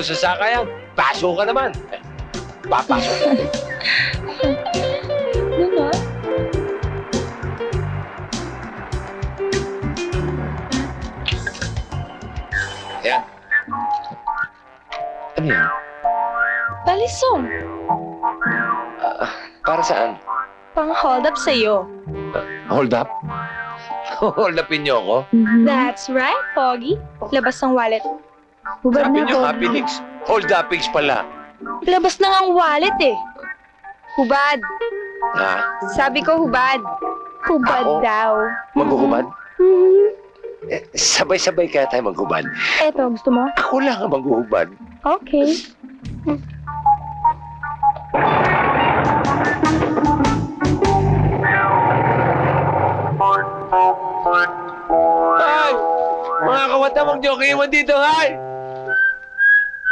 Sa sakayan, paso ka naman. Papasok ka. Ganon? Ayan. Ano yan? Balisong. Para saan? Pang hold up sa'yo. Hold up? Hold upin niyo ako? That's right, Pogi. Labas ng wallet. Hubad Sabi na, niyo, Pogi. happenings. Hold upings pala. Labas na nga ang wallet eh. Hubad. Ha? Sabi ko hubad. Hubad Ako? daw. Maghuhubad? Mhm. Sabay-sabay kaya tayo maghubad. Eto, gusto mo? Ako lang ang maghuhubad. Okay. Ay! Mga kawata, mag-joke iwan dito, hay!